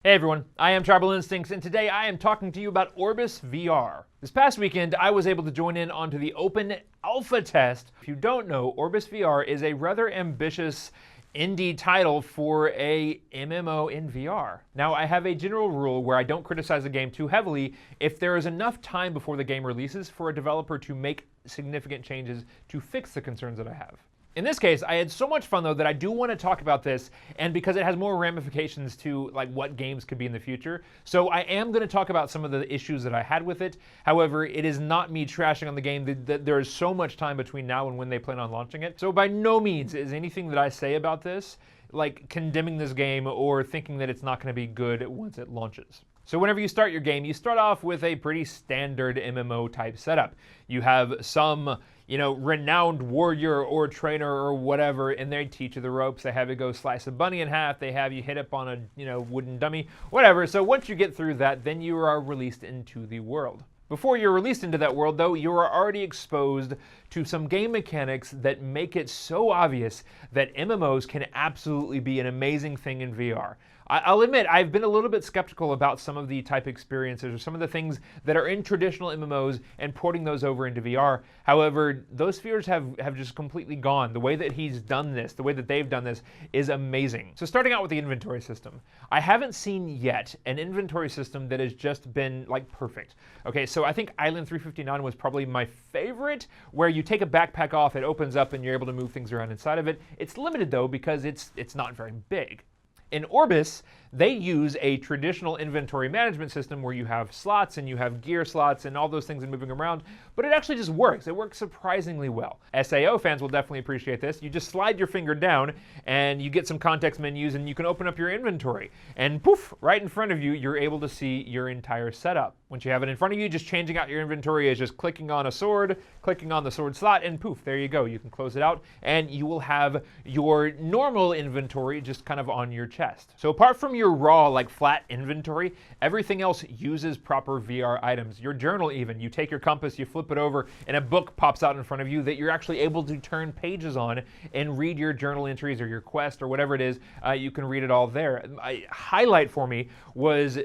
Hey everyone, I am Tribal Instincts, and today I am talking to you about OrbusVR. This past weekend, I was able to join in onto the open alpha test. If you don't know, OrbusVR is a rather ambitious indie title for a MMO in VR. Now, I have a general rule where I don't criticize a game too heavily if there is enough time before the game releases for a developer to make significant changes to fix the concerns that I have. In this case, I had so much fun though that I do want to talk about this, and because it has more ramifications to like what games could be in the future. So I am going to talk about some of the issues that I had with it. However, it is not me trashing on the game. There is so much time between now and when they plan on launching it. So by no means is anything that I say about this like condemning this game or thinking that it's not going to be good once it launches. So whenever you start your game, you start off with a pretty standard MMO type setup. You have some, renowned warrior or trainer or whatever, and they teach you the ropes. They have you go slice a bunny in half. They have you hit up on a, wooden dummy, whatever. So once you get through that, then you are released into the world. Before you're released into that world, though, you are already exposed to some game mechanics that make it so obvious that MMOs can absolutely be an amazing thing in VR. I'll admit, I've been a little bit skeptical about some of the type experiences or some of the things that are in traditional MMOs and porting those over into VR. However, those fears have just completely gone. The way that he's done this, the way that they've done this is amazing. So starting out with the inventory system. I haven't seen yet an inventory system that has just been like perfect. Okay, so I think Island 359 was probably my favorite, where you take a backpack off, it opens up and you're able to move things around inside of it. It's limited though because it's not very big. In Orbus, they use a traditional inventory management system where you have slots and you have gear slots and all those things and moving around, but it actually just works. It works surprisingly well. SAO fans will definitely appreciate this. You just slide your finger down and you get some context menus and you can open up your inventory. And poof, right in front of you, you're able to see your entire setup. Once you have it in front of you, just changing out your inventory is just clicking on a sword, clicking on the sword slot, and poof, there you go. You can close it out and you will have your normal inventory just kind of on your chest. So apart from your raw, like flat inventory, everything else uses proper VR items. Your journal even, you take your compass, you flip it over, and a book pops out in front of you that you're actually able to turn pages on and read your journal entries or your quest or whatever it is. You can read it all there. A highlight for me was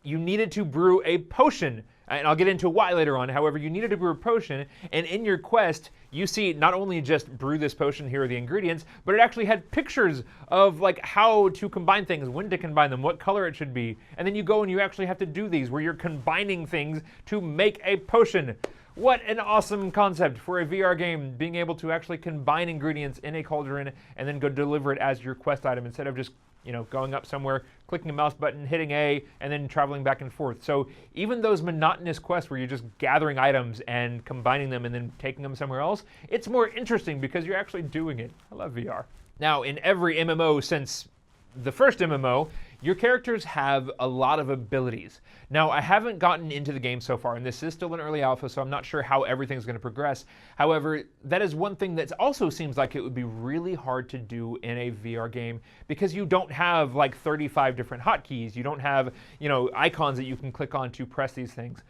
you needed to brew a potion. And I'll get into why later on. However, you needed to brew a potion, and in your quest, you see not only just brew this potion, here are the ingredients, but it actually had pictures of like how to combine things, when to combine them, what color it should be. And then you go and you actually have to do these where you're combining things to make a potion. What an awesome concept for a VR game, being able to actually combine ingredients in a cauldron and then go deliver it as your quest item instead of just going up somewhere, clicking a mouse button, hitting A, and then traveling back and forth. So even those monotonous quests where you're just gathering items and combining them and then taking them somewhere else, it's more interesting because you're actually doing it. I love VR. Now, in every MMO since the first MMO, your characters have a lot of abilities. Now, I haven't gotten into the game so far, and this is still an early alpha, so I'm not sure how everything's going to progress. However, that is one thing that also seems like it would be really hard to do in a VR game because you don't have like 35 different hotkeys. You don't have, icons that you can click on to press these things.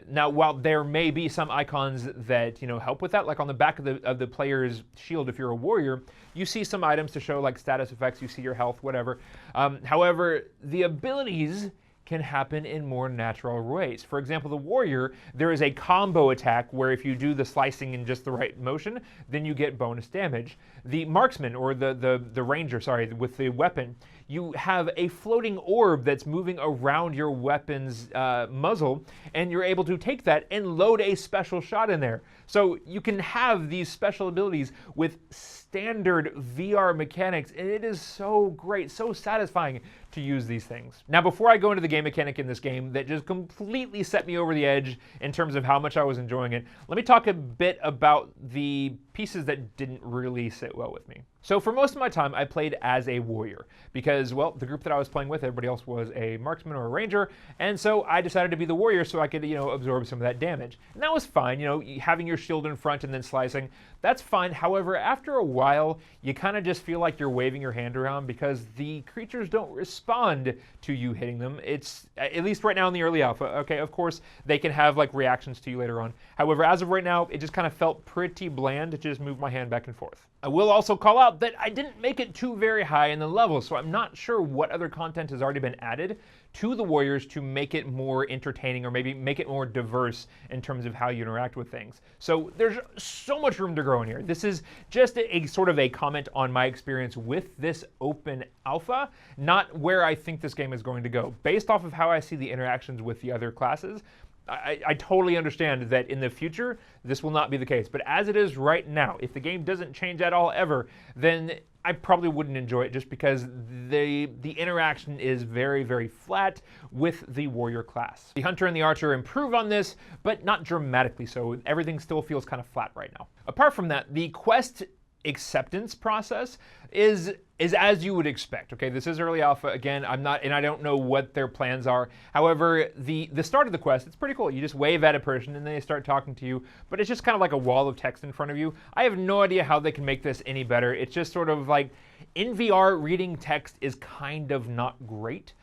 Now, while there may be some icons that help with that, like on the back of the player's shield, if you're a warrior, you see some items to show like status effects. You see your health, whatever. However, the abilities can happen in more natural ways. For example, the warrior, there is a combo attack where if you do the slicing in just the right motion, then you get bonus damage. The marksman, or the ranger, sorry, with the weapon, you have a floating orb that's moving around your weapon's muzzle, and you're able to take that and load a special shot in there. So you can have these special abilities with standard VR mechanics, and it is so great, so satisfying to use these things. Now, before I go into the game mechanic in this game that just completely set me over the edge in terms of how much I was enjoying it, let me talk a bit about the pieces that didn't really sit well with me. So for most of my time, I played as a warrior because, well, the group that I was playing with, everybody else was a marksman or a ranger, and so I decided to be the warrior so I could, absorb some of that damage. And that was fine, having your shield in front and then slicing, that's fine. However, after a while, you kind of just feel like you're waving your hand around because the creatures don't respond to you hitting them. It's, at least right now in the early alpha, okay, of course, they can have like reactions to you later on. However, as of right now, it just kind of felt pretty bland to just move my hand back and forth. I will also call out out that I didn't make it too very high in the level, so I'm not sure what other content has already been added to the warriors to make it more entertaining or maybe make it more diverse in terms of how you interact with things. So there's so much room to grow in here. This is just a sort of a comment on my experience with this open alpha, not where I think this game is going to go. Based off of how I see the interactions with the other classes, I totally understand that in the future, this will not be the case. But as it is right now, if the game doesn't change at all ever, then I probably wouldn't enjoy it just because the interaction is very, very flat with the warrior class. The hunter and the archer improve on this, but not dramatically so. Everything still feels kind of flat right now. Apart from that, the quest acceptance process is as you would expect. Okay, this is early alpha. Again, I don't know what their plans are. However, the start of the quest, it's pretty cool. You just wave at a person and they start talking to you, but it's just kind of like a wall of text in front of you. I have no idea how they can make this any better. It's just sort of like in VR, reading text is kind of not great.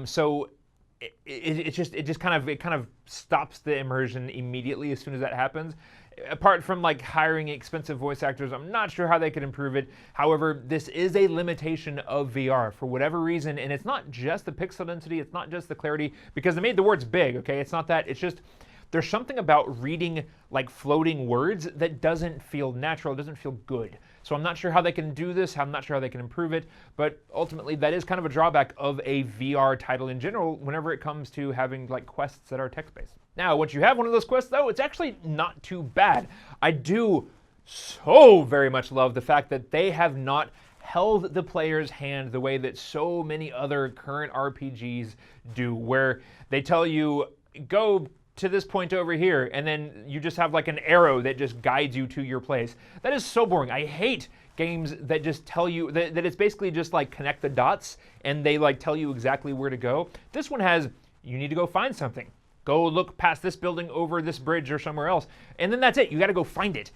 So it just kind of stops the immersion immediately as soon as that happens. Apart from like hiring expensive voice actors, I'm not sure how they could improve it. However, this is a limitation of VR for whatever reason, and it's not just the pixel density, it's not just the clarity, because they made the words big, okay? It's not that, it's just there's something about reading like floating words that doesn't feel natural, it doesn't feel good. So I'm not sure how they can do this, I'm not sure how they can improve it, but ultimately that is kind of a drawback of a VR title in general whenever it comes to having like quests that are text-based. Now, once you have one of those quests though, it's actually not too bad. I do so very much love the fact that they have not held the player's hand the way that so many other current RPGs do, where they tell you, go to this point over here, and then you just have like an arrow that just guides you to your place. That is so boring. I hate games that just tell you, that it's basically just like connect the dots, and they like tell you exactly where to go. This one has, you need to go find something. Go look past this building, over this bridge, or somewhere else. And then that's it. You got to go find it.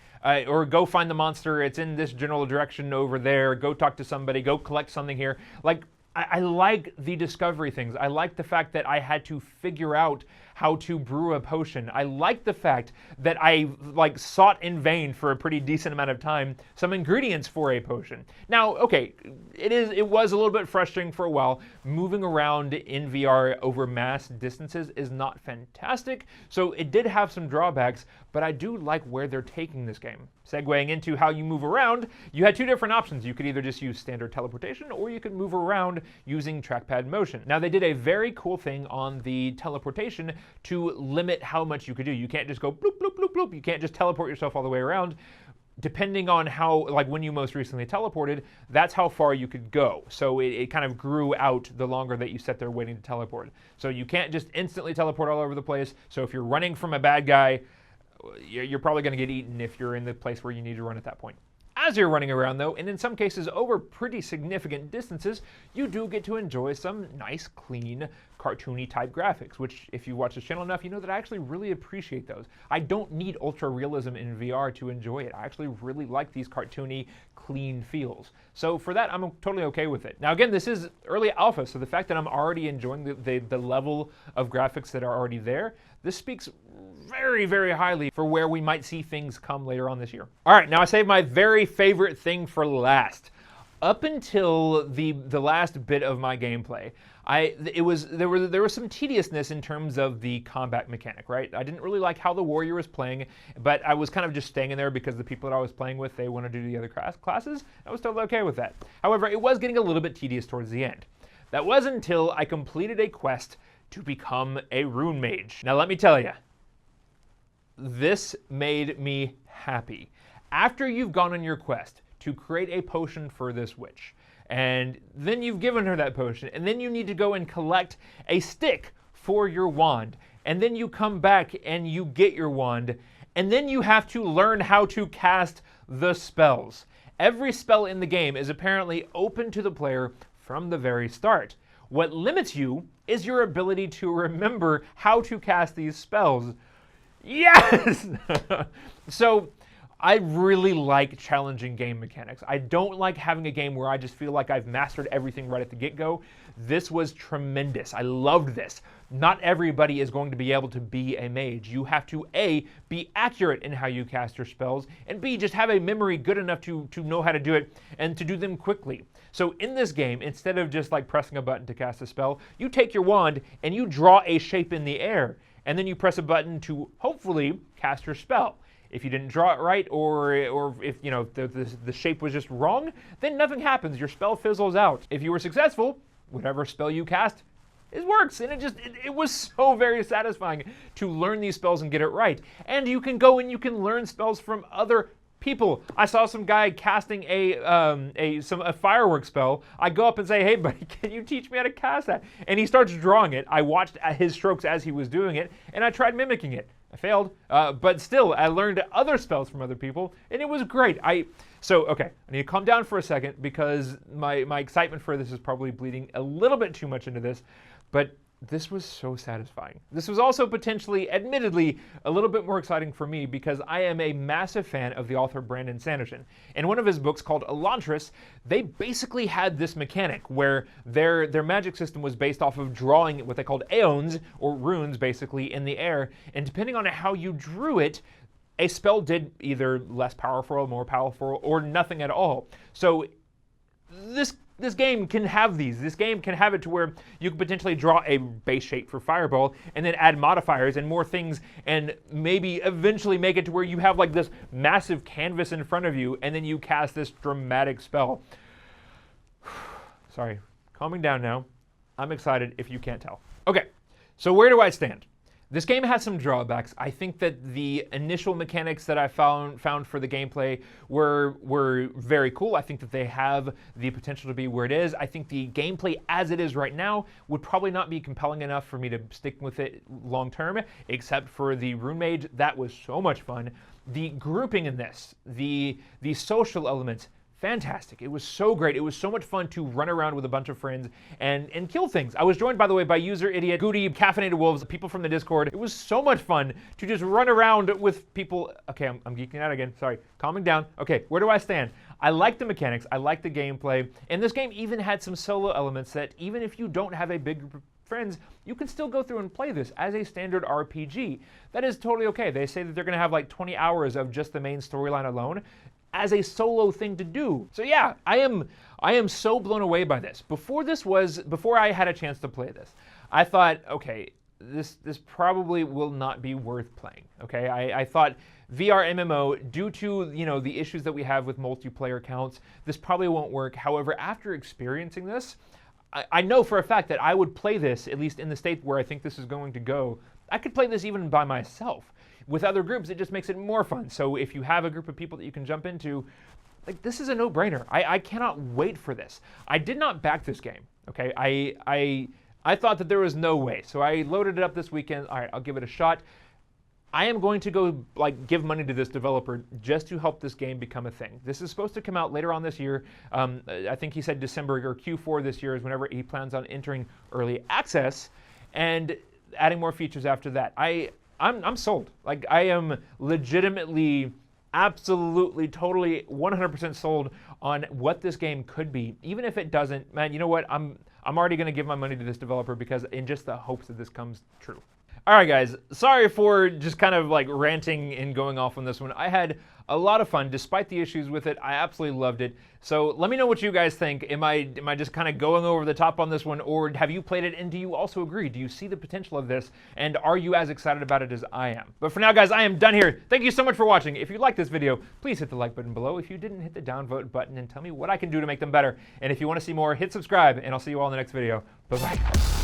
Or go find the monster. It's in this general direction over there. Go talk to somebody. Go collect something here. Like, I like the discovery things. I like the fact that I had to figure out how to brew a potion. I like the fact that I like sought in vain for a pretty decent amount of time some ingredients for a potion. Now, okay, it was a little bit frustrating for a while. Moving around in VR over mass distances is not fantastic, so it did have some drawbacks, but I do like where they're taking this game. Segueing into how you move around, you had two different options. You could either just use standard teleportation, or you could move around using trackpad motion. Now, they did a very cool thing on the teleportation to limit how much you could do. You can't just go bloop, bloop, bloop, bloop. You can't just teleport yourself all the way around. Depending on how, like when you most recently teleported, that's how far you could go. So it kind of grew out the longer that you sat there waiting to teleport. So you can't just instantly teleport all over the place. So if you're running from a bad guy, you're probably going to get eaten if you're in the place where you need to run at that point. As you're running around though, and in some cases over pretty significant distances, you do get to enjoy some nice, clean, cartoony type graphics, which if you watch this channel enough, you know that I actually really appreciate those. I don't need ultra realism in VR to enjoy it. I actually really like these cartoony, clean feels. So for that, I'm totally okay with it. Now again, this is early alpha, so the fact that I'm already enjoying the level of graphics that are already there, this speaks very, very highly for where we might see things come later on this year. All right, now I saved my very favorite thing for last. Up until the last bit of my gameplay, there was some tediousness in terms of the combat mechanic, right? I didn't really like how the warrior was playing, but I was kind of just staying in there because the people that I was playing with, they wanted to do the other classes. I was totally okay with that. However, it was getting a little bit tedious towards the end. That was until I completed a quest to become a rune mage. Now let me tell you, this made me happy. After you've gone on your quest to create a potion for this witch, and then you've given her that potion, and then you need to go and collect a stick for your wand, and then you come back and you get your wand, and then you have to learn how to cast the spells. Every spell in the game is apparently open to the player from the very start. What limits you is your ability to remember how to cast these spells. Yes! So I really like challenging game mechanics. I don't like having a game where I just feel like I've mastered everything right at the get-go. This was tremendous. I loved this. Not everybody is going to be able to be a mage. You have to A, be accurate in how you cast your spells, and B, just have a memory good enough to know how to do it and to do them quickly. So in this game, instead of just like pressing a button to cast a spell, you take your wand and you draw a shape in the air, and then you press a button to hopefully cast your spell. If you didn't draw it right, or if the shape was just wrong, then nothing happens. Your spell fizzles out. If you were successful, whatever spell you cast, it works. And it was so very satisfying to learn these spells and get it right. And you can go and you can learn spells from other people. I saw some guy casting a firework spell. I go up and say, "Hey buddy, can you teach me how to cast that?" And he starts drawing it. I watched his strokes as he was doing it, and I tried mimicking it. I failed, but still, I learned other spells from other people, and it was great. Okay, I need to calm down for a second because my excitement for this is probably bleeding a little bit too much into this, but this was so satisfying. This was also potentially, admittedly, a little bit more exciting for me because I am a massive fan of the author Brandon Sanderson. In one of his books called Elantris, they basically had this mechanic where their magic system was based off of drawing what they called aeons, or runes basically, in the air, and depending on how you drew it, a spell did either less powerful, more powerful, or nothing at all. So this game can have these. This game can have it to where you can potentially draw a base shape for Fireball and then add modifiers and more things and maybe eventually make it to where you have like this massive canvas in front of you and then you cast this dramatic spell. Sorry, calming down now. I'm excited if you can't tell. Okay, so where do I stand? This game has some drawbacks. I think that the initial mechanics that I found for the gameplay were very cool. I think that they have the potential to be where it is. I think the gameplay as it is right now would probably not be compelling enough for me to stick with it long term, except for the Rune Mage. That was so much fun. The grouping in this, the social elements, fantastic. It was so great. It was so much fun to run around with a bunch of friends and kill things. I was joined, by the way, by User Idiot, Goody, Caffeinated Wolves, people from the Discord. It was so much fun to just run around with people. Okay, I'm geeking out again. Sorry, calming down. Okay, where do I stand? I like the mechanics. I like the gameplay. And this game even had some solo elements that even if you don't have a big group of friends, you can still go through and play this as a standard RPG. That is totally okay. They say that they're going to have like 20 hours of just the main storyline alone as a solo thing to do. So yeah, I am so blown away by this. Before I had a chance to play this, I thought, okay, this probably will not be worth playing. Okay, I thought VR MMO, due to the issues that we have with multiplayer counts, this probably won't work. However, after experiencing this, I know for a fact that I would play this, at least in the state where I think this is going to go. I could play this even by myself. With other groups, it just makes it more fun. So if you have a group of people that you can jump into, like, this is a no-brainer. I cannot wait for this. I did not back this game, okay? I thought that there was no way. So I loaded it up this weekend. All right, I'll give it a shot. I am going to go give money to this developer just to help this game become a thing. This is supposed to come out later on this year. I think he said December or Q4 this year is whenever he plans on entering early access and adding more features after that. I'm sold. Like, I am legitimately, absolutely, totally, 100% sold on what this game could be. Even if it doesn't, man, you know what? I'm already going to give my money to this developer because in just the hopes that this comes true. All right, guys, sorry for just kind of like ranting and going off on this one. I had a lot of fun despite the issues with it. I absolutely loved it. So let me know what you guys think. Am I just kind of going over the top on this one, or have you played it and do you also agree? Do you see the potential of this, and are you as excited about it as I am? But for now, guys, I am done here. Thank you so much for watching. If you liked this video, please hit the like button below. If you didn't, hit the downvote button and tell me what I can do to make them better. And if you want to see more, hit subscribe, and I'll see you all in the next video. Bye-bye.